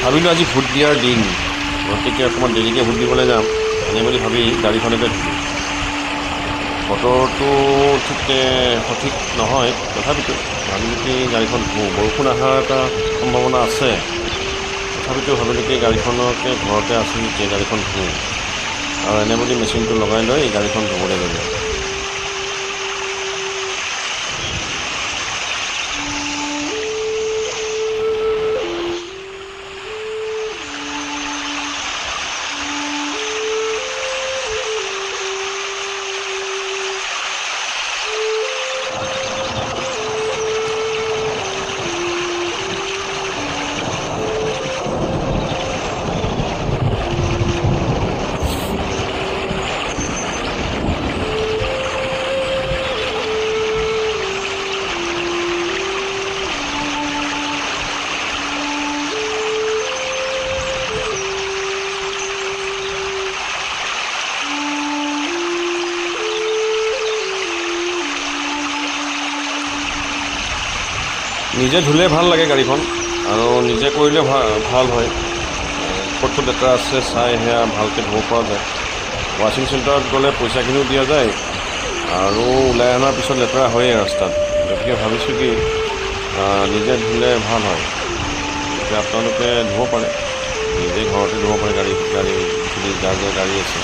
ভাবিলোঁ আজি ভোট দিয়াৰ দিন, গতিকে অকণমান দেৰিকৈ ভোট দিবলৈ যাম এনে বুলি ভাবি গাড়ীখনতে ধৰিলোঁ। বতৰটো সঠিক নহয়, তথাপিতো ভাবিলোঁ কি গাড়ীখন ধোওঁ, বৰষুণ অহাৰ এটা সম্ভাৱনা আছে। তথাপিতো ভাবিলোঁ কি গাড়ীখনকে ঘৰতে আছোঁ যেতিয়া গাড়ীখন ধোওঁ, আৰু এনে বুলি মেচিনটো লগাই লৈ গাড়ীখন ধুবলৈ গ'লোঁ। নিজে ধুলে ভাল লাগে গাড়ীখন, আৰু নিজে কৰিলে ভাল হয়। ক'ত লেতেৰা আছে চাই সেয়া ভালকৈ ধুব পৰা যায়। ৱাশ্বিং চেণ্টাৰত গ'লে পইচাখিনিও দিয়া যায়, আৰু ওলাই অনাৰ পিছত লেতেৰা হয়েই ৰাস্তাত। গতিকে ভাবিছোঁ কি নিজে ধুলে ভাল হয়। গতিকে আপোনালোকে ধুব পাৰে, নিজে ঘৰতে ধুব পাৰে। গাড়ী যাৰ গাড়ী আছে